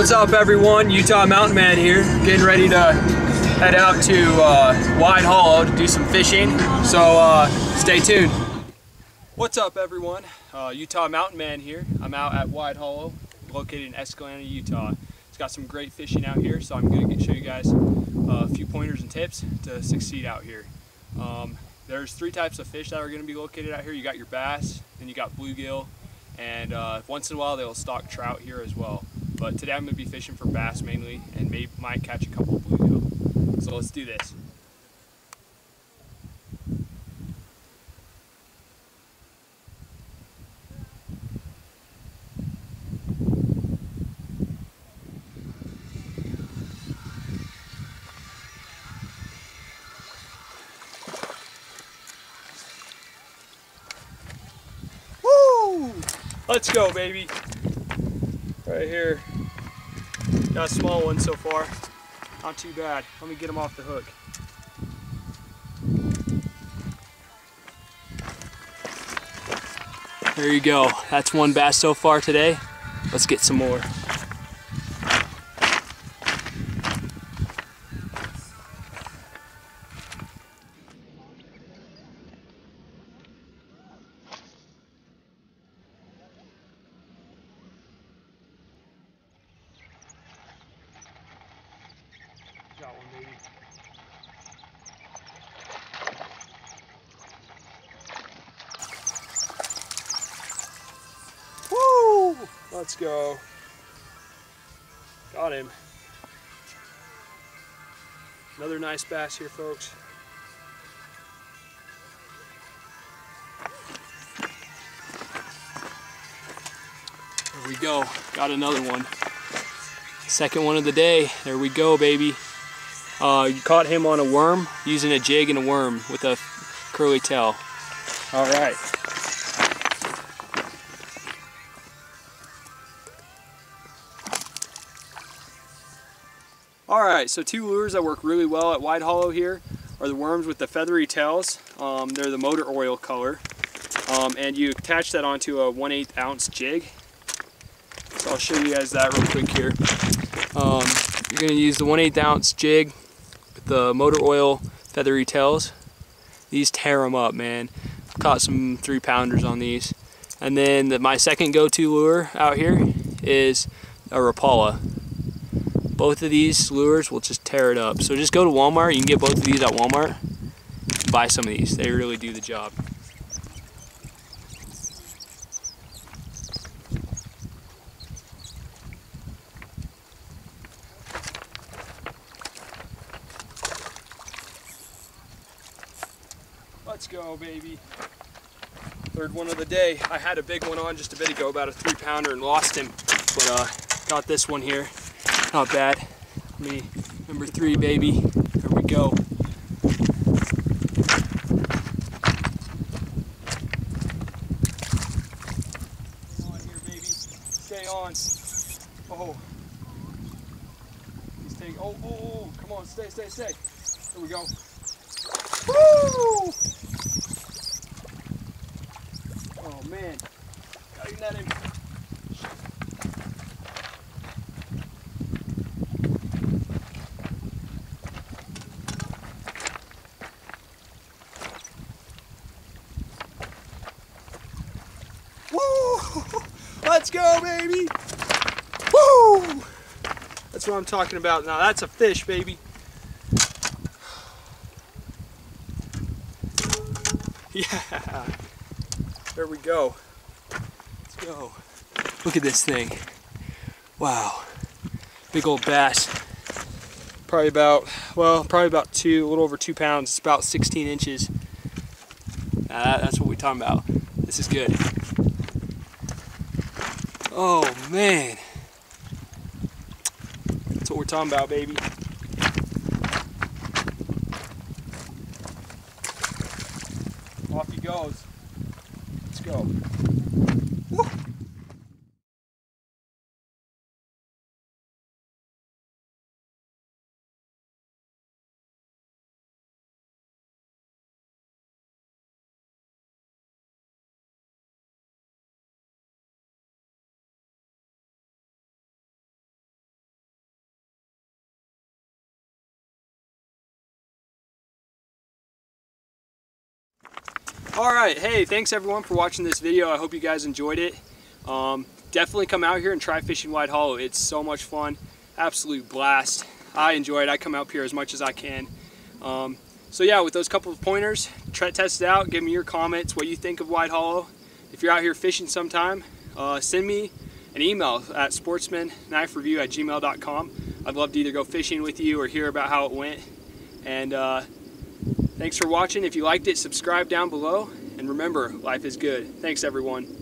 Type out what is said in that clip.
What's up, everyone? Utah Mountain Man here, getting ready to head out to Wide Hollow to do some fishing, so stay tuned. What's up, everyone? Utah Mountain Man here. I'm out at Wide Hollow, located in Escalante, Utah. It's got some great fishing out here, so I'm going to show you guys a few pointers and tips to succeed out here. There's three types of fish that are going to be located out here. You got your bass, then you got bluegill, and once in a while they'll stock trout here as well. But today I'm going to be fishing for bass mainly, and might catch a couple of bluegill. So let's do this. Woo! Let's go, baby. Right here. Got a small one so far. Not too bad. Let me get him off the hook. There you go. That's one bass so far today. Let's get some more. Got one, baby. Woo! Let's go. Got him. Another nice bass here, folks. There we go. Got another one. Second one of the day. There we go, baby. You caught him on a worm using a jig and a worm with a curly tail. All right. All right, so two lures that work really well at Wide Hollow here are the worms with the feathery tails. They're the motor oil color. And you attach that onto a 1/8 ounce jig. So I'll show you guys that real quick here. You're going to use the 1/8 ounce jig with the motor oil feathery tails. These tear them up, man. I've caught some 3-pounders on these. And then my second go-to lure out here is a Rapala. Both of these lures will just tear it up. So just go to Walmart. You can get both of these at Walmart. Buy some of these. They really do the job. Let's go, baby. Third one of the day. I had a big one on just a bit ago, about a 3-pounder, and lost him. But got this one here. Not bad. Number 3, baby. There we go. Stay on here, baby. Stay on. Oh. He's taking. Oh. Come on. Stay. There we go. Woo! Oh man, gotta net him. Woo! Let's go, baby! Woo! That's what I'm talking about. Now that's a fish, baby. Yeah, there we go. Let's go. Look at this thing. Wow, big old bass. Probably about a little over 2 pounds. It's about 16 inches. That's what we're talking about. This is good. Oh man, that's what we're talking about, baby. Off he goes. Let's go. Woo. Alright, hey, thanks everyone for watching this video. I hope you guys enjoyed it. Definitely come out here and try fishing Wide Hollow. It's so much fun. Absolute blast. I enjoy it. I come out here as much as I can. So yeah, with those couple of pointers, test it out. Give me your comments, what you think of Wide Hollow. If you're out here fishing sometime, send me an email at sportsmanknifereview@gmail.com. I'd love to either go fishing with you or hear about how it went. And thanks for watching. If you liked it, subscribe down below. And remember, life is good. Thanks everyone.